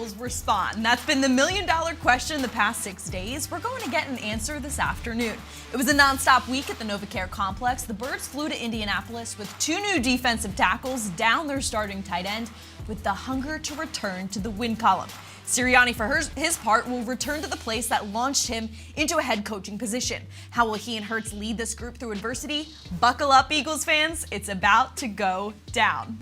Eagles respond? That's been the million-dollar question the past 6 days. We're going to get an answer this afternoon. It was a nonstop week at the NovaCare complex. The Birds flew to Indianapolis with 2 new defensive tackles down their starting tight end with the hunger to return to the win column. Sirianni, for his part, will return to the place that launched him into a head coaching position. How will he and Hurts lead this group through adversity? Buckle up, Eagles fans. It's about to go down.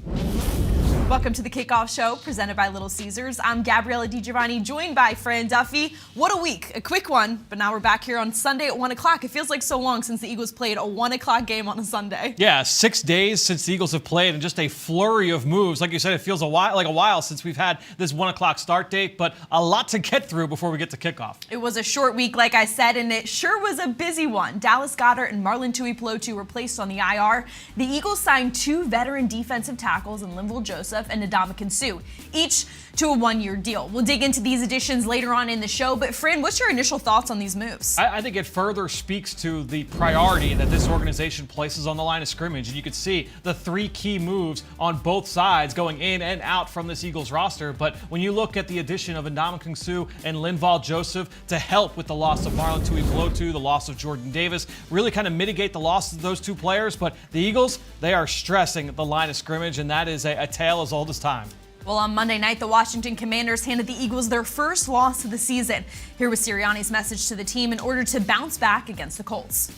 Welcome to the Kickoff Show, presented by Little Caesars. I'm Ella DiGiovanni, joined by Fran Duffy. What a week, a quick one, but now we're back here on Sunday at 1 o'clock. It feels like so long since the Eagles played a 1 o'clock game on a Sunday. Yeah, 6 days since the Eagles have played and just a flurry of moves. Like you said, it feels like a while since we've had this 1 o'clock start date, but a lot to get through before we get to kickoff. It was a short week, like I said, and it sure was a busy one. Dallas Goedert and Marlon Tuipulotu were placed on the IR. The Eagles signed 2 veteran defensive tackles in Linval Joseph and Ndamukong Suh, each to a 1-year deal. We'll dig into these additions later on in the show, but Fran, what's your initial thoughts on these moves? I think it further speaks to the priority that this organization places on the line of scrimmage, and you could see the 3 key moves on both sides going in and out from this Eagles roster. But when you look at the addition of Ndamukong Suh and Linval Joseph to help with the loss of Marlon Tuipulotu, the loss of Jordan Davis, really kind of mitigate the loss of those 2 players. But the Eagles, they are stressing the line of scrimmage, and that is a tale as old as time. Well, on Monday night, the Washington Commanders handed the Eagles their first loss of the season. Here was Sirianni's message to the team in order to bounce back against the Colts.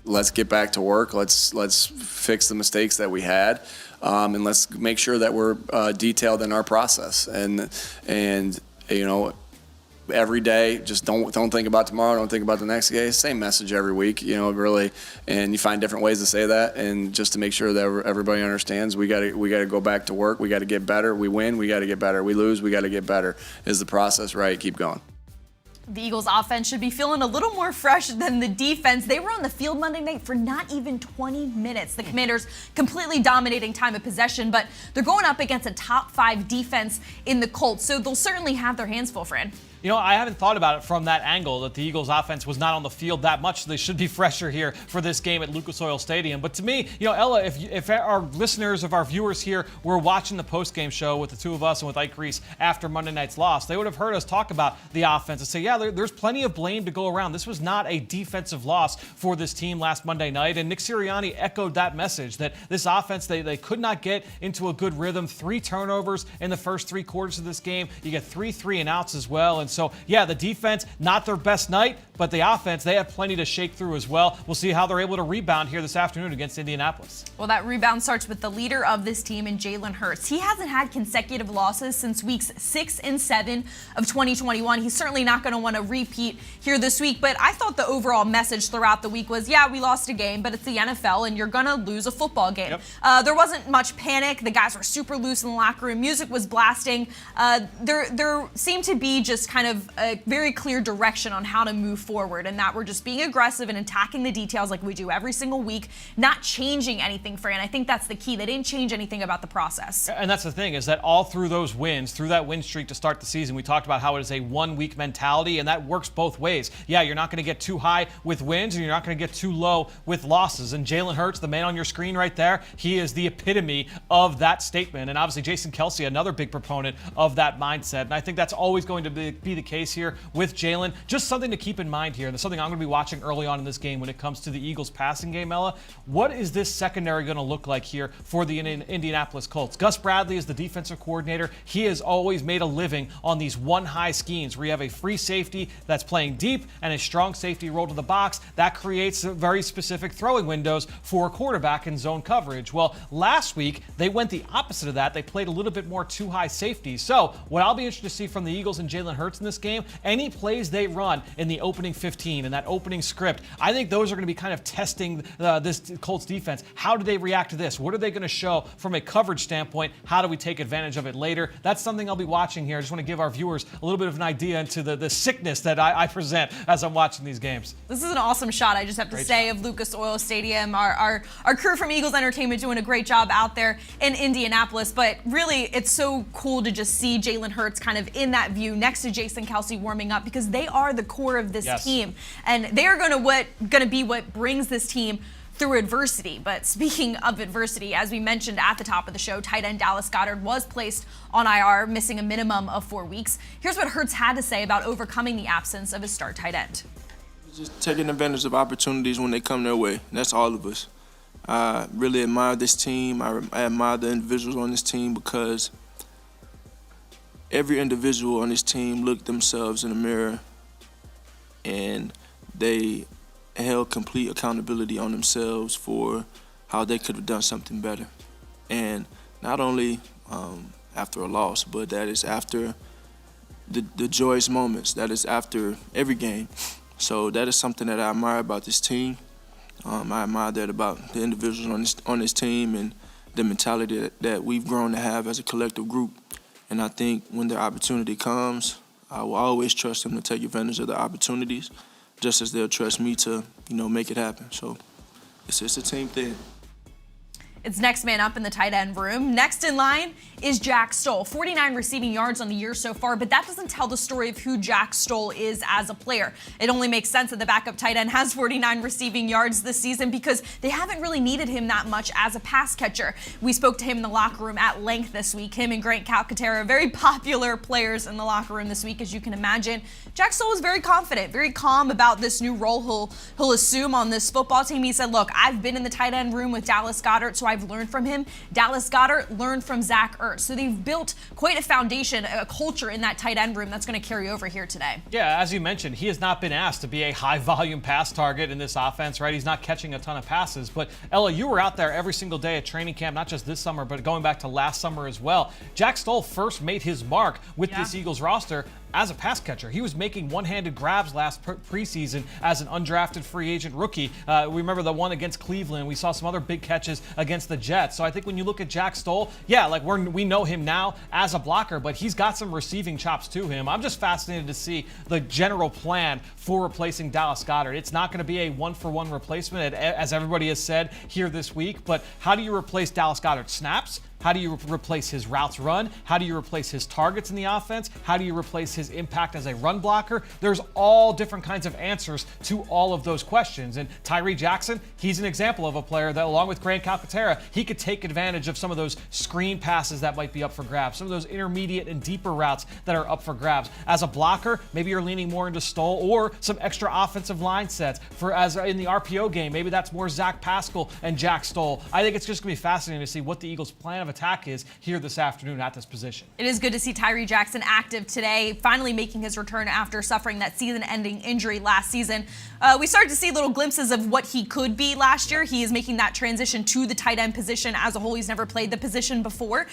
Let's get back to work. Let's fix the mistakes that we had, and let's make sure that we're detailed in our process. And you know, every day, just don't think about tomorrow, don't think about the next day. Same message every week, you know, really. And you find different ways to say that, and just to make sure that everybody understands, we got to go back to work. We got to get better. We win, we got to get better. We lose, we got to get better. Is the process right? Keep going. The Eagles offense should be feeling a little more fresh than the defense. They were on the field Monday night for not even 20 minutes. The Commanders completely dominating time of possession, but they're going up against a top 5 defense in the Colts, so they'll certainly have their hands full, Fran. You know, I haven't thought about it from that angle, that the Eagles offense was not on the field that much, so they should be fresher here for this game at Lucas Oil Stadium. But to me, you know, Ella, if our listeners, if our viewers here were watching the post-game show with the 2 of us and with Ike Reese after Monday night's loss, they would have heard us talk about the offense and say, yeah, there's plenty of blame to go around. This was not a defensive loss for this team last Monday night, and Nick Sirianni echoed that message, that this offense, they could not get into a good rhythm. 3 turnovers in the first 3 quarters of this game. You get 3 3-and-outs as well, and so, yeah, the defense, not their best night, but the offense, they have plenty to shake through as well. We'll see how they're able to rebound here this afternoon against Indianapolis. Well, that rebound starts with the leader of this team in Jalen Hurts. He hasn't had consecutive losses since weeks 6 and 7 of 2021. He's certainly not going to want to repeat here this week, but I thought the overall message throughout the week was, yeah, we lost a game, but it's the NFL, and you're going to lose a football game. Yep. There wasn't much panic. The guys were super loose in the locker room. Music was blasting. There seemed to be just kind of a very clear direction on how to move forward, and that we're just being aggressive and attacking the details like we do every single week, not changing anything, Fran. I think that's the key. They didn't change anything about the process. And that's the thing, is that all through those wins, through that win streak to start the season, we talked about how it is a 1-week mentality, and that works both ways. Yeah, you're not going to get too high with wins, and you're not going to get too low with losses. And Jalen Hurts, the man on your screen right there, he is the epitome of that statement. And obviously Jason Kelce, another big proponent of that mindset. And I think that's always going to be the case here with Jalen. Just something to keep in mind here, and something I'm going to be watching early on in this game when it comes to the Eagles passing game, Ella. What is this secondary going to look like here for the Indianapolis Colts? Gus Bradley is the defensive coordinator. He has always made a living on these one-high schemes where you have a free safety that's playing deep and a strong safety roll to the box. That creates very specific throwing windows for a quarterback in zone coverage. Well, last week, they went the opposite of that. They played a little bit more two-high safety. So what I'll be interested to see from the Eagles and Jalen Hurts in this game, any plays they run in the opening 15 and that opening script, I think those are going to be kind of testing this Colts defense. How do they react to this? What are they going to show from a coverage standpoint? How do we take advantage of it later? That's something I'll be watching here. I just want to give our viewers a little bit of an idea into the sickness that I present as I'm watching these games. This is an awesome shot, I just have to say, of Lucas Oil Stadium. Our crew from Eagles Entertainment doing a great job out there in Indianapolis, but really it's so cool to just see Jalen Hurts kind of in that view next to Jason Kelce warming up, because they are the core of this team, and they are going to be what brings this team through adversity. But speaking of adversity, as we mentioned at the top of the show, tight end Dallas Goedert was placed on IR, missing a minimum of 4 weeks. Here's what Hurts had to say about overcoming the absence of his star tight end. Just taking advantage of opportunities when they come their way. That's all of us. I really admire this team. I admire the individuals on this team because every individual on this team looked themselves in the mirror and they held complete accountability on themselves for how they could have done something better. And not only after a loss, but that is after the joyous moments. That is after every game. So that is something that I admire about this team. I admire that about the individuals on this team and the mentality that we've grown to have as a collective group. And I think when the opportunity comes, I will always trust them to take advantage of the opportunities, just as they'll trust me to, make it happen. So it's a team thing. It's next man up in the tight end room. Next in line is Jack Stoll. 49 receiving yards on the year so far, but that doesn't tell the story of who Jack Stoll is as a player. It only makes sense that the backup tight end has 49 receiving yards this season because they haven't really needed him that much as a pass catcher. We spoke to him in the locker room at length this week. Him and Grant Calcaterra, very popular players in the locker room this week, as you can imagine. Jack Stoll was very confident, very calm about this new role he'll assume on this football team. He said, look, I've been in the tight end room with Dallas Goedert, so I've learned from him. Dallas Goedert learned from Zach Ertz. So they've built quite a foundation, a culture in that tight end room that's going to carry over here today. Yeah, as you mentioned, he has not been asked to be a high-volume pass target in this offense, right? He's not catching a ton of passes. But, Ella, you were out there every single day at training camp, not just this summer, but going back to last summer as well. Jack Stoll first made his mark with this Eagles roster as a pass catcher. He was making one-handed grabs last preseason as an undrafted free agent rookie. We remember the one against Cleveland. We saw some other big catches against the Jets. So I think when you look at Jack Stoll, we know him now as a blocker, but he's got some receiving chops to him. I'm just fascinated to see the general plan for replacing Dallas Goedert. It's not going to be a one-for-one replacement, as everybody has said here this week, but how do you replace Dallas Goedert? Snaps? How do you replace his routes run? How do you replace his targets in the offense? How do you replace his impact as a run blocker? There's all different kinds of answers to all of those questions. And Tyree Jackson, he's an example of a player that, along with Grant Calcaterra, he could take advantage of some of those screen passes that might be up for grabs, some of those intermediate and deeper routes that are up for grabs. As a blocker, maybe you're leaning more into Stoll or some extra offensive line sets. As in the RPO game, maybe that's more Zach Pascal and Jack Stoll. I think it's just going to be fascinating to see what the Eagles' plan of attack is here this afternoon at this position. It is good to see Tyree Jackson active today, finally making his return after suffering that season-ending injury last season. We started to see little glimpses of what he could be last year. He is making that transition to the tight end position as a whole. He's never played the position before.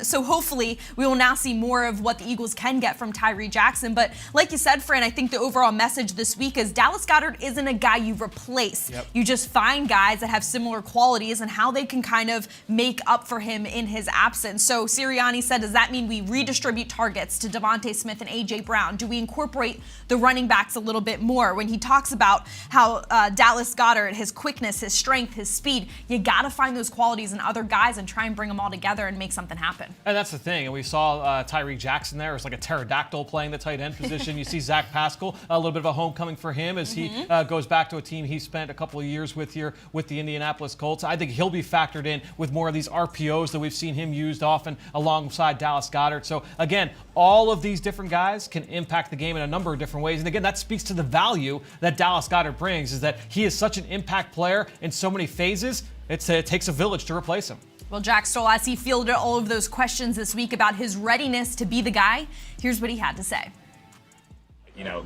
So hopefully we will now see more of what the Eagles can get from Tyree Jackson. But like you said, Fran, I think the overall message this week is Dallas Goedert isn't a guy you replace. Yep. You just find guys that have similar qualities and how they can kind of make up for him in his absence. So Sirianni said, does that mean we redistribute targets to Devontae Smith and A.J. Brown? Do we incorporate the running backs a little bit more? When he talks about how Dallas Goedert, his quickness, his strength, his speed, you got to find those qualities in other guys and try and bring them all together and make something happen. And that's the thing. And we saw Tyree Jackson there. It's like a pterodactyl playing the tight end position. You see Zach Pascal, a little bit of a homecoming for him as he goes back to a team he spent a couple of years with here with the Indianapolis Colts. I think he'll be factored in with more of these RPOs that we've seen him used often alongside Dallas Goedert. So again, all of these different guys can impact the game in a number of different ways. And again, that speaks to the value that Dallas Goedert brings, is that he is such an impact player in so many phases. It takes a village to replace him. Well, Jack Stoll, as he fielded all of those questions this week about his readiness to be the guy, here's what he had to say.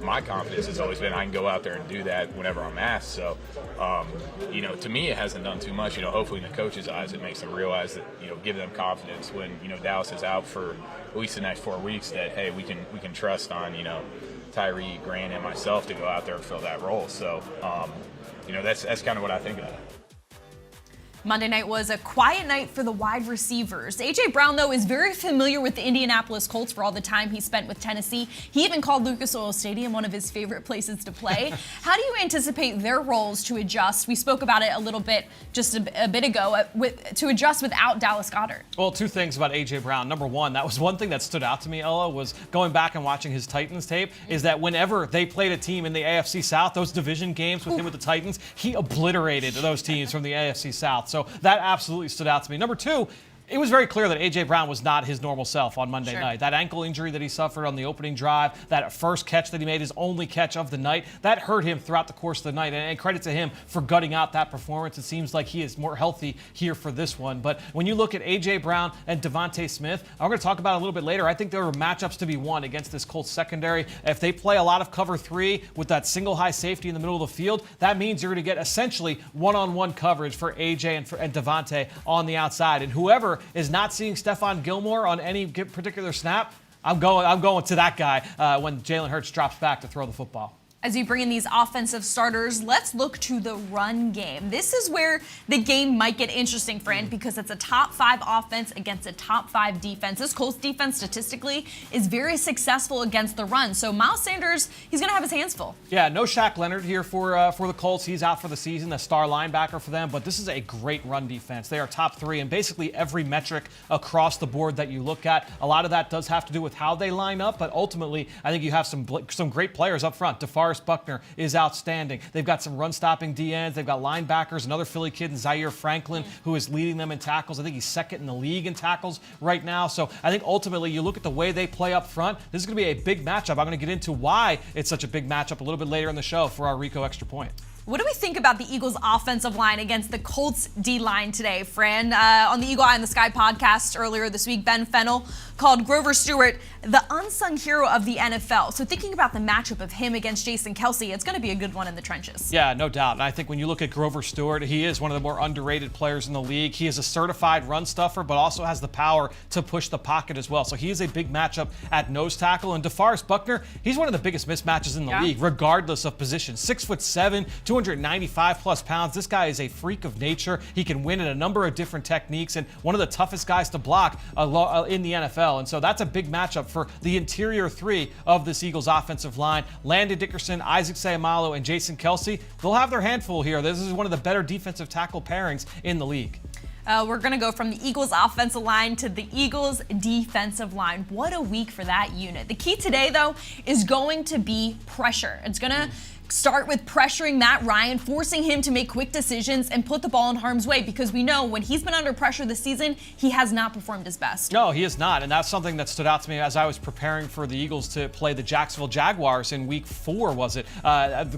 My confidence has always been I can go out there and do that whenever I'm asked. So, to me, it hasn't done too much. Hopefully in the coaches' eyes, it makes them realize that, give them confidence when, Dallas is out for at least the next 4 weeks that, hey, we can trust on, Tyree, Grant, and myself to go out there and fill that role. So, that's kind of what I think of that. Monday night was a quiet night for the wide receivers. A.J. Brown, though, is very familiar with the Indianapolis Colts for all the time he spent with Tennessee. He even called Lucas Oil Stadium one of his favorite places to play. How do you anticipate their roles to adjust? We spoke about it a little bit just a bit ago, to adjust without Dallas Goedert. Well, two things about A.J. Brown. Number one, that was one thing that stood out to me, Ella, was going back and watching his Titans tape, is that whenever they played a team in the AFC South, those division games with him with the Titans, he obliterated those teams from the AFC South. So that absolutely stood out to me. Number two, it was very clear that A.J. Brown was not his normal self on Monday night. That ankle injury that he suffered on the opening drive, that first catch that he made, his only catch of the night, that hurt him throughout the course of the night. And credit to him for gutting out that performance. It seems like he is more healthy here for this one. But when you look at A.J. Brown and Devontae Smith, I'm going to talk about it a little bit later. I think there are matchups to be won against this Colts secondary. If they play a lot of cover three with that single high safety in the middle of the field, that means you're going to get essentially one-on-one coverage for A.J. and Devontae on the outside. And whoever is not seeing Stephon Gilmore on any particular snap, I'm going to that guy when Jalen Hurts drops back to throw the football. As you bring in these offensive starters, let's look to the run game. This is where the game might get interesting, Fran, because it's a top 5 offense against a top 5 defense. This Colts defense statistically is very successful against the run. So Miles Sanders, he's going to have his hands full. Yeah, no Shaq Leonard here for the Colts. He's out for the season, the star linebacker for them. But this is a great run defense. They are top 3 in basically every metric across the board that you look at. A lot of that does have to do with how they line up, but ultimately, I think you have some great players up front. DeForest Buckner is outstanding. They've got some run-stopping DNs. They've got linebackers, another Philly kid, Zaire Franklin, who is leading them in tackles. I think he's second in the league in tackles right now. So I think ultimately you look at the way they play up front, this is going to be a big matchup. I'm going to get into why it's such a big matchup a little bit later in the show for our Rico Extra Point. What do we think about the Eagles' offensive line against the Colts' D-line today, Fran? On the Eagle Eye in the Sky podcast earlier this week, Ben Fennell called Grover Stewart the unsung hero of the NFL. So thinking about the matchup of him against Jason Kelce, it's going to be a good one in the trenches. Yeah, no doubt. And I think when you look at Grover Stewart, he is one of the more underrated players in the league. He is a certified run stuffer, but also has the power to push the pocket as well. So he is a big matchup at nose tackle. And DeForest Buckner, he's one of the biggest mismatches in the league, regardless of position. 6'7", 295 plus pounds. This guy is a freak of nature. He can win in a number of different techniques and one of the toughest guys to block in the NFL. And so that's a big matchup for the interior 3 of this Eagles offensive line. Landon Dickerson, Isaac Seumalo, and Jason Kelce, they'll have their handful here. This is one of the better defensive tackle pairings in the league. We're going to go from the Eagles offensive line to the Eagles defensive line. What a week for that unit. The key today, though, is going to be pressure. It's going to start with pressuring Matt Ryan, forcing him to make quick decisions and put the ball in harm's way, because we know when he's been under pressure this season, he has not performed his best. No, he is not, and that's something that stood out to me as I was preparing for the Eagles to play the Jacksonville Jaguars in week 4, was it?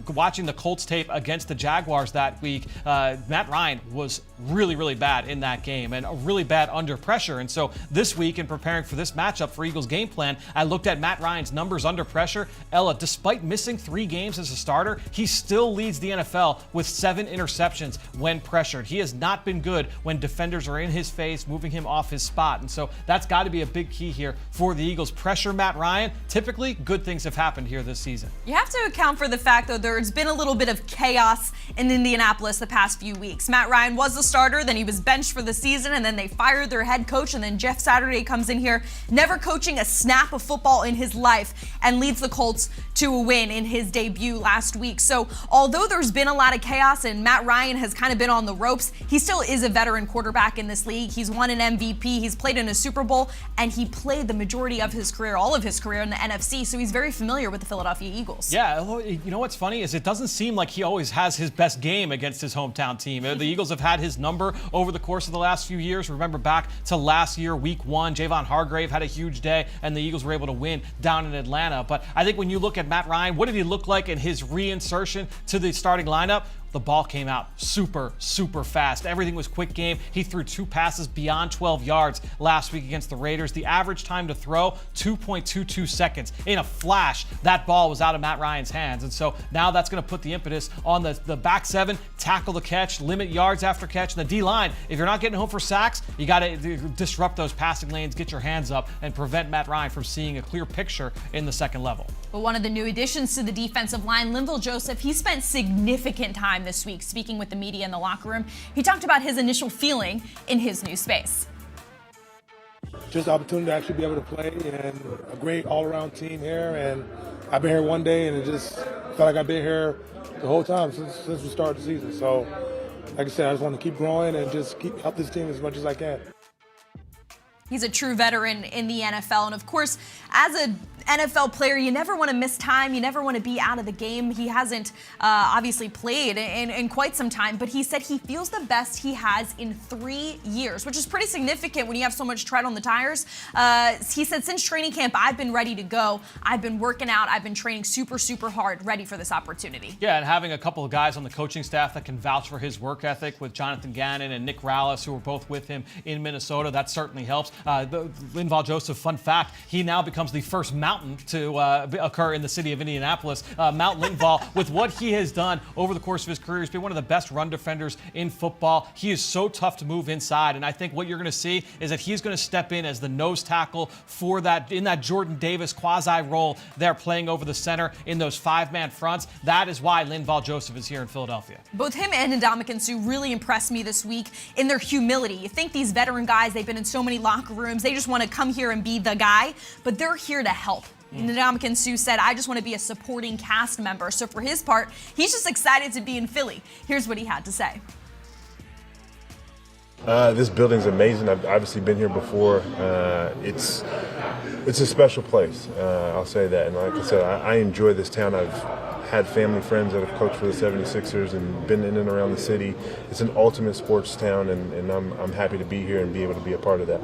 Watching the Colts tape against the Jaguars that week, Matt Ryan was really, really bad in that game and really bad under pressure. And so this week, in preparing for this matchup for Eagles game plan, I looked at Matt Ryan's numbers under pressure. Ella, despite missing 3 games as a starter, he still leads the NFL with 7 interceptions when pressured. He has not been good when defenders are in his face, moving him off his spot. And so that's got to be a big key here for the Eagles. Pressure Matt Ryan. Typically, good things have happened here this season. You have to account for the fact, though, there's been a little bit of chaos in Indianapolis the past few weeks. Matt Ryan was the starter, then he was benched for the season, and then they fired their head coach, and then Jeff Saturday comes in here, never coaching a snap of football in his life, and leads the Colts to a win in his debut last week. So although there's been a lot of chaos and Matt Ryan has kind of been on the ropes, he still is a veteran quarterback in this league. He's won an MVP, he's played in a Super Bowl, and he played the majority of his career, all of his career in the NFC, so he's very familiar with the Philadelphia Eagles. Yeah, you know what's funny is it doesn't seem like he always has his best game against his hometown team. The Eagles have had his number over the course of the last few years. Remember back to last year, week 1, Javon Hargrave had a huge day, and the Eagles were able to win down in Atlanta. But I think when you look at Matt Ryan, what did he look like in his reinsertion to the starting lineup? The ball came out super, super fast. Everything was quick game. He threw 2 passes beyond 12 yards last week against the Raiders. The average time to throw, 2.22 seconds. In a flash, that ball was out of Matt Ryan's hands. And so now that's going to put the impetus on the back 7, tackle the catch, limit yards after catch. And the D-line, if you're not getting home for sacks, you got to disrupt those passing lanes, get your hands up, and prevent Matt Ryan from seeing a clear picture in the second level. But one of the new additions to the defensive line, Linval Joseph, he spent significant time time this week, speaking with the media in the locker room. He talked about his initial feeling in his new space. Just the opportunity to actually be able to play and a great all-around team here. And I've been here one day, and it just felt like I've been here the whole time since we started the season. So, like I said, I just want to keep growing and just help this team as much as I can. He's a true veteran in the NFL. And of course, as an NFL player, you never want to miss time. You never want to be out of the game. He hasn't obviously played in quite some time, but he said he feels the best he has in 3 years, which is pretty significant when you have so much tread on the tires. He said, since training camp, I've been ready to go. I've been working out. I've been training super, super hard, ready for this opportunity. Yeah, and having a couple of guys on the coaching staff that can vouch for his work ethic with Jonathan Gannon and Nick Rallis, who were both with him in Minnesota, that certainly helps. Linval Joseph, fun fact, he now becomes the first mountain to occur in the city of Indianapolis. Mount Linval, with what he has done over the course of his career, he's been one of the best run defenders in football. He is so tough to move inside, and I think what you're going to see is that he's going to step in as the nose tackle for that, in that Jordan Davis quasi role there, playing over the center in those five-man fronts. That is why Linval Joseph is here in Philadelphia. Both him and Ndamukong Suh really impressed me this week in their humility. You think these veteran guys, they've been in so many locker rooms, they just want to come here and be the guy, but they're here to help. Ndamukong Suh said, I just want to be a supporting cast member. So for his part, he's just excited to be in Philly. Here's what he had to say. This building's amazing. I've obviously been here before. It's a special place. I'll say that. And like I said, I enjoy this town. I've had family friends that have coached for the 76ers and been in and around the city. It's an ultimate sports town, and I'm happy to be here and be able to be a part of that.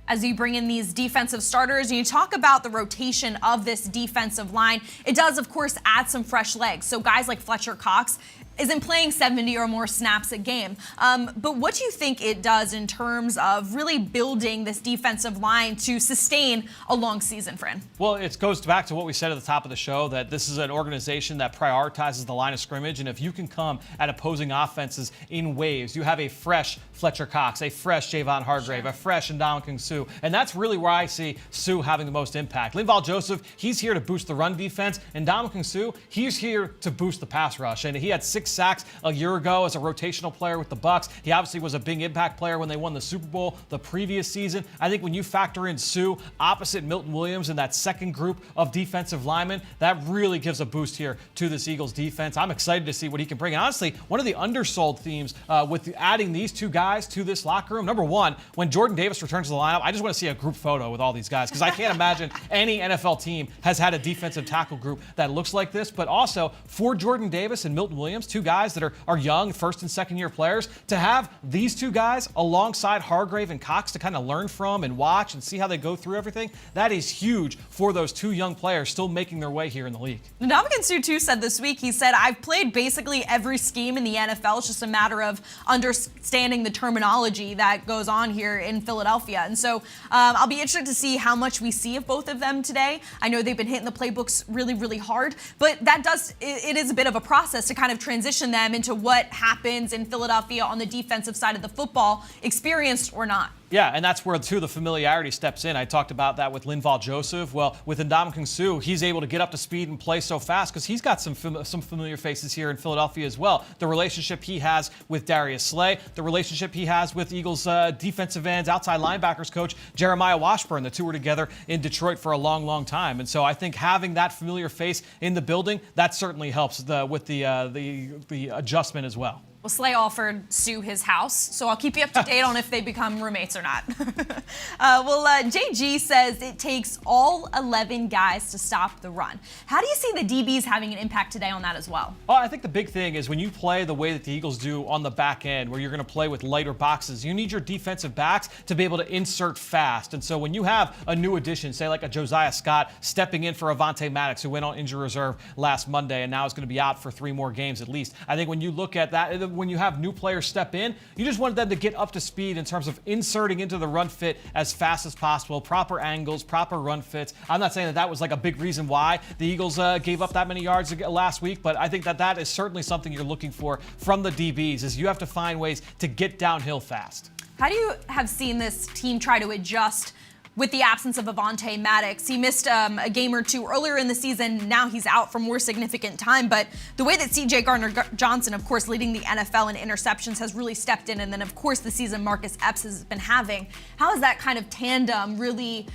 As you bring in these defensive starters and you talk about the rotation of this defensive line, it does, of course, add some fresh legs. So guys like Fletcher Cox isn't playing 70 or more snaps a game. But what do you think it does in terms of really building this defensive line to sustain a long season, Fran? Well, it goes back to what we said at the top of the show, that this is an organization that prioritizes the line of scrimmage. And if you can come at opposing offenses in waves, you have a fresh Fletcher Cox, a fresh Javon Hargrave, a fresh Ndamukong Suh. And that's really where I see Suh having the most impact. Linval Joseph, he's here to boost the run defense. And Ndamukong Suh, he's here to boost the pass rush. And he had 6 sacks a year ago as a rotational player with the Bucs. He obviously was a big impact player when they won the Super Bowl the previous season. I think when you factor in Suh opposite Milton Williams in that second group of defensive linemen, that really gives a boost here to this Eagles defense. I'm excited to see what he can bring. And honestly, one of the undersold themes with adding these two guys to this locker room, number one, when Jordan Davis returns to the lineup, I just want to see a group photo with all these guys, because I can't imagine any NFL team has had a defensive tackle group that looks like this. But also for Jordan Davis and Milton Williams, two guys that are young, first and second year players, to have these two guys alongside Hargrave and Cox to kind of learn from and watch and see how they go through everything, that is huge for those two young players still making their way here in the league. Ndamukong Suh too said this week, he said, I've played basically every scheme in the NFL. It's just a matter of understanding the terminology that goes on here in Philadelphia. And so I'll be interested to see how much we see of both of them today. I know they've been hitting the playbooks really, really hard, but it is a bit of a process to kind of transition them into what happens in Philadelphia on the defensive side of the football, experienced or not. Yeah, and that's where, too, the familiarity steps in. I talked about that with Linval Joseph. Well, with Ndamukong Suh, he's able to get up to speed and play so fast because he's got some familiar faces here in Philadelphia as well. The relationship he has with Darius Slay, the relationship he has with Eagles defensive ends, outside linebackers coach Jeremiah Washburn. The two were together in Detroit for a long, long time. And so I think having that familiar face in the building, that certainly helps with the adjustment as well. Well, Slay offered Suh his house, so I'll keep you up to date on if they become roommates or not. JG says it takes all 11 guys to stop the run. How do you see the DBs having an impact today on that as well? Well, I think the big thing is when you play the way that the Eagles do on the back end, where you're going to play with lighter boxes, you need your defensive backs to be able to insert fast. And so when you have a new addition, say like a Josiah Scott stepping in for Avonte Maddox, who went on injury reserve last Monday and now is going to be out for 3 more games at least, I think when you look at that, when you have new players step in, you just want them to get up to speed in terms of inserting into the run fit as fast as possible, proper angles, proper run fits. I'm not saying that was like a big reason why the Eagles gave up that many yards last week, but I think that is certainly something you're looking for from the DBs, is you have to find ways to get downhill fast. How do you have seen this team try to adjust with the absence of Avonte Maddox. He missed a game or two earlier in the season. Now he's out for more significant time. But the way that C.J. Gardner-Johnson, of course, leading the NFL in interceptions, has really stepped in. And then, of course, the season Marcus Epps has been having. How has that kind of tandem really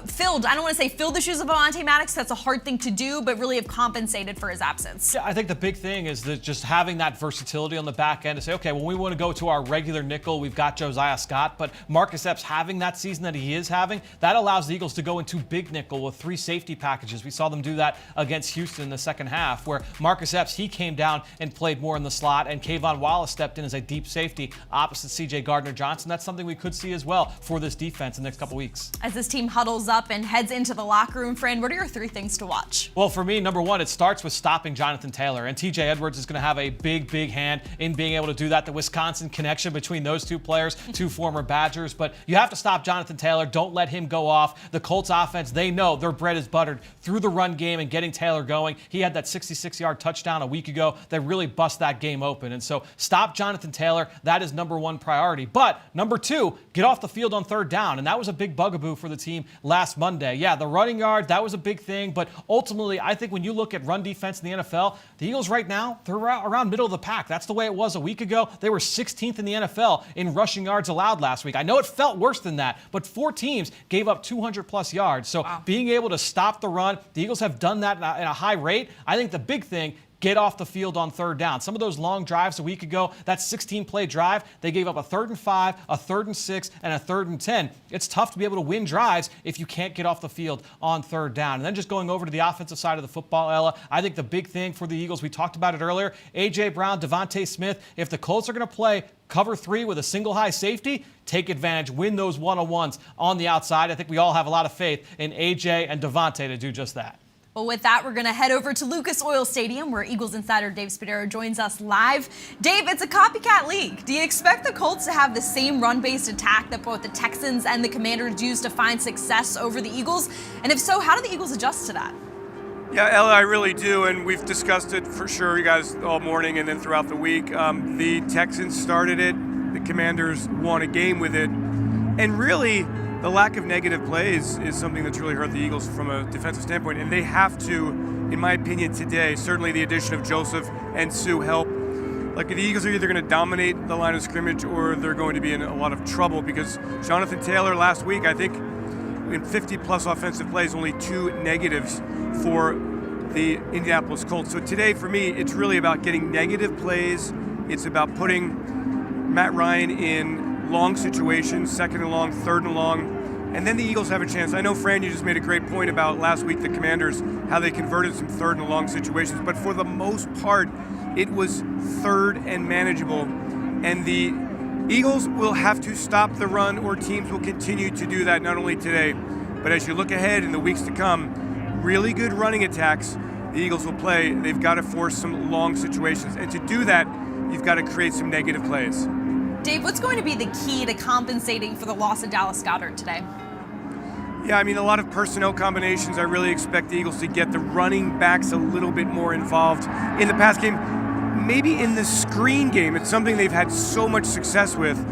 filled, I don't want to say filled the shoes of Avonte Maddox, that's a hard thing to do, but really have compensated for his absence? Yeah, I think the big thing is that just having that versatility on the back end to say, okay, when we want to go to our regular nickel, we've got Josiah Scott, but Marcus Epps having that season that he is having, that allows the Eagles to go into big nickel with 3 safety packages. We saw them do that against Houston in the second half, where Marcus Epps, he came down and played more in the slot, and Kayvon Wallace stepped in as a deep safety opposite C.J. Gardner-Johnson. That's something we could see as well for this defense in the next couple weeks. As this team huddles up and heads into the locker room, Fran, what are your 3 things to watch? Well, for me, number 1, it starts with stopping Jonathan Taylor, and TJ Edwards is going to have a big hand in being able to do that. The Wisconsin connection between those 2 players, 2 former Badgers, but you have to stop Jonathan Taylor. Don't let him go off. The Colts offense, they know their bread is buttered through the run game and getting Taylor going. He had that 66-yard touchdown a week ago that really bust that game open, and so stop Jonathan Taylor. That is number 1 priority. But number 2, get off the field on 3rd down, and that was a big bugaboo for the team last Monday. Yeah, the running yard, that was a big thing, but ultimately, I think when you look at run defense in the NFL, the Eagles right now, they're around middle of the pack. That's the way it was a week ago. They were 16th in the NFL in rushing yards allowed last week. I know it felt worse than that, but 4 teams gave up 200-plus yards. So being able to stop the run, the Eagles have done that in a high rate. I think the big thing, get off the field on 3rd down. Some of those long drives a week ago, that 16-play drive, they gave up a 3rd and 5, a 3rd and 6, and a 3rd and 10. It's tough to be able to win drives if you can't get off the field on 3rd down. And then just going over to the offensive side of the football, Ella, I think the big thing for the Eagles, we talked about it earlier, A.J. Brown, Devontae Smith, if the Colts are going to play cover 3 with a single high safety, take advantage, win those one-on-ones on the outside. I think we all have a lot of faith in A.J. and Devontae to do just that. Well, with that, we're going to head over to Lucas Oil Stadium, where Eagles insider Dave Spadaro joins us live. Dave, it's a copycat league. Do you expect the Colts to have the same run-based attack that both the Texans and the Commanders used to find success over the Eagles? And if so, how do the Eagles adjust to that? Yeah, Ella, I really do, and we've discussed it for sure, you guys, all morning and then throughout the week. The Texans started it. The Commanders won a game with it. And really, the lack of negative plays is something that's really hurt the Eagles from a defensive standpoint, and they have to, in my opinion, today. Certainly the addition of Joseph and Sue help. Like, the Eagles are either going to dominate the line of scrimmage or they're going to be in a lot of trouble, because Jonathan Taylor last week, I think, in 50-plus offensive plays, only 2 negatives for the Indianapolis Colts. So today, for me, it's really about getting negative plays. It's about putting Matt Ryan in long situations, 2nd and long, 3rd and long, and then the Eagles have a chance. I know, Fran, you just made a great point about last week the Commanders, how they converted some 3rd and long situations, but for the most part, it was 3rd and manageable, and the Eagles will have to stop the run, or teams will continue to do that, not only today, but as you look ahead in the weeks to come, really good running attacks the Eagles will play. They've got to force some long situations, and to do that, you've got to create some negative plays. Dave, what's going to be the key to compensating for the loss of Dallas Goedert today? Yeah, I mean, a lot of personnel combinations. I really expect the Eagles to get the running backs a little bit more involved in the pass game. Maybe in the screen game, it's something they've had so much success with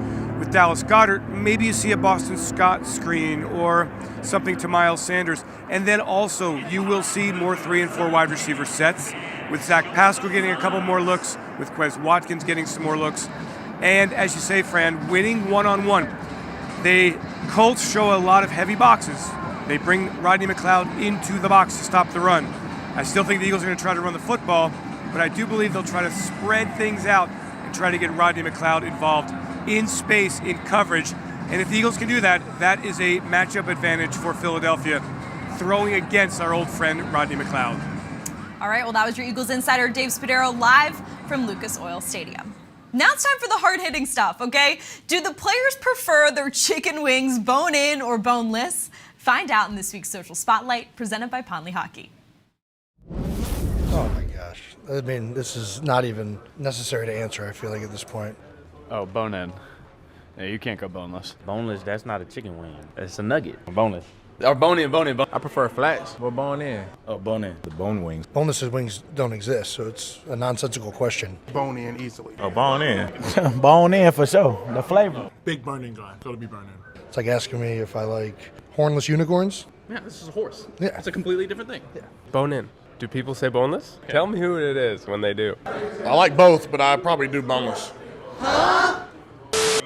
Dallas Goedert. Maybe you see a Boston Scott screen or something to Miles Sanders. And then also, you will see more 3 and 4 wide receiver sets, with Zach Pascal getting a couple more looks, with Quez Watkins getting some more looks. And as you say, Fran, winning one-on-one. The Colts show a lot of heavy boxes. They bring Rodney McLeod into the box to stop the run. I still think the Eagles are going to try to run the football, but I do believe they'll try to spread things out and try to get Rodney McLeod involved in space, in coverage. And if the Eagles can do that, that is a matchup advantage for Philadelphia, throwing against our old friend Rodney McLeod. All right, well, that was your Eagles insider Dave Spadaro live from Lucas Oil Stadium. Now it's time for the hard-hitting stuff, okay? Do the players prefer their chicken wings bone-in or boneless? Find out in this week's Social Spotlight, presented by Ponley Hockey. Oh my gosh. I mean, this is not even necessary to answer, I feel like, at this point. Oh, bone-in. Yeah, you can't go boneless. Boneless, that's not a chicken wing. It's a nugget. Boneless. Or bone-in. I prefer flats. Or bone-in. Oh, bone-in. The bone wings. Boneless wings don't exist, so it's a nonsensical question. Bone in easily. Oh, bone-in. Bone-in for sure. The flavor. Big burn-in guy. Gotta be burn-in. It's like asking me if I like Hornless unicorns? Yeah, this is a horse. Yeah. It's a completely different thing. Yeah. Bone in. Do people say boneless? Okay. Tell me who it is when they do. I like both, but I probably do boneless.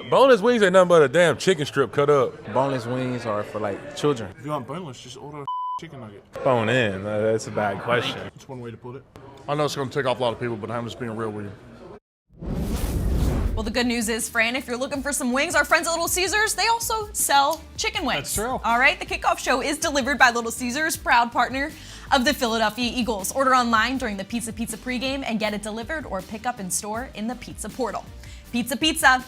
Boneless wings ain't nothing but a damn chicken strip cut up. Boneless wings are for like children. If you want boneless, just order a chicken nugget. Bone in. That's a bad question. That's one way to put it. I know it's going to tick off a lot of people, but I'm just being real with you. Well, the good news is, Fran, if you're looking for some wings, our friends at Little Caesars, they also sell chicken wings. That's true. All right, the Kickoff Show is delivered by Little Caesars, proud partner of the Philadelphia Eagles. Order online during the Pizza pregame and get it delivered or pick up in store in the Pizza portal. Pizza.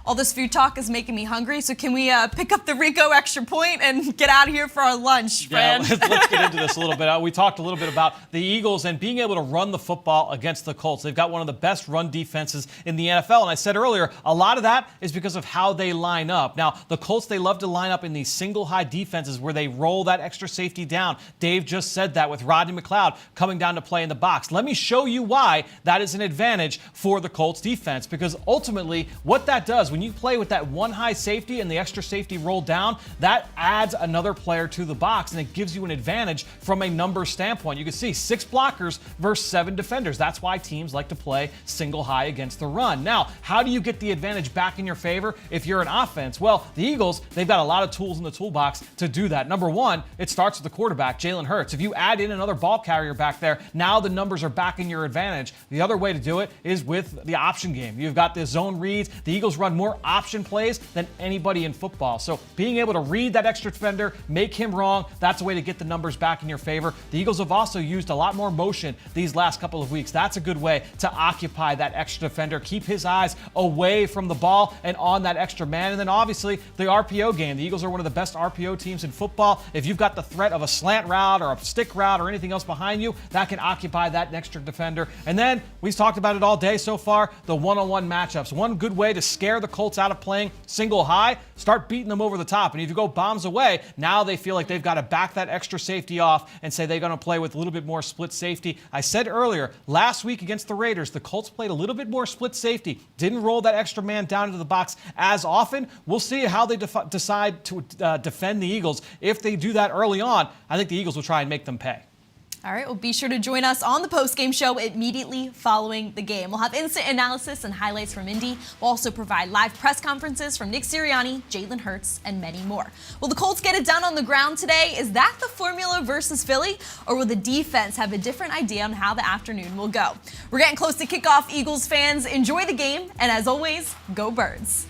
All this food talk is making me hungry, so can we pick up the Rico extra point and get out of here for our lunch, Fran? Yeah, let's get into this a little bit. We talked a little bit about the Eagles and being able to run the football against the Colts. They've got one of the best run defenses in the NFL, and I said earlier, a lot of that is because of how they line up. Now, the Colts, they love to line up in these single high defenses where they roll that extra safety down. Dave just said that with Rodney McLeod coming down to play in the box. Let me show you why that is an advantage for the Colts defense, because ultimately what that does, when you play with that one high safety and the extra safety rolled down, that adds another player to the box, and it gives you an advantage from a number standpoint. You can see 6 blockers versus 7 defenders. That's why teams like to play single high against the run. Now, how do you get the advantage back in your favor if you're an offense? Well, the Eagles, they've got a lot of tools in the toolbox to do that. Number one, it starts with the quarterback, Jalen Hurts. If you add in another ball carrier back there, now the numbers are back in your advantage. The other way to do it is with the option game. You've got the zone reads. The Eagles run more option plays than anybody in football. So being able to read that extra defender, make him wrong, that's a way to get the numbers back in your favor. The Eagles have also used a lot more motion these last couple of weeks. That's a good way to occupy that extra defender, keep his eyes away from the ball and on that extra man. And then obviously the RPO game. The Eagles are one of the best RPO teams in football. If you've got the threat of a slant route or a stick route or anything else behind you, that can occupy that extra defender. And then we've talked about it all day so far, the one-on-one matchups. One good way to scare the Colts out of playing single high, start beating them over the top. And if you go bombs away, now they feel like they've got to back that extra safety off and say they're going to play with a little bit more split safety. I said earlier, last week against the Raiders, the Colts played a little bit more split safety, didn't roll that extra man down into the box as often. We'll see how they decide to defend the Eagles. If they do that early on, I think the Eagles will try and make them pay. All right, well, be sure to join us on the post-game show immediately following the game. We'll have instant analysis and highlights from Indy. We'll also provide live press conferences from Nick Sirianni, Jalen Hurts, and many more. Will the Colts get it done on the ground today? Is that the formula versus Philly? Or will the defense have a different idea on how the afternoon will go? We're getting close to kickoff, Eagles fans. Enjoy the game, and as always, go Birds.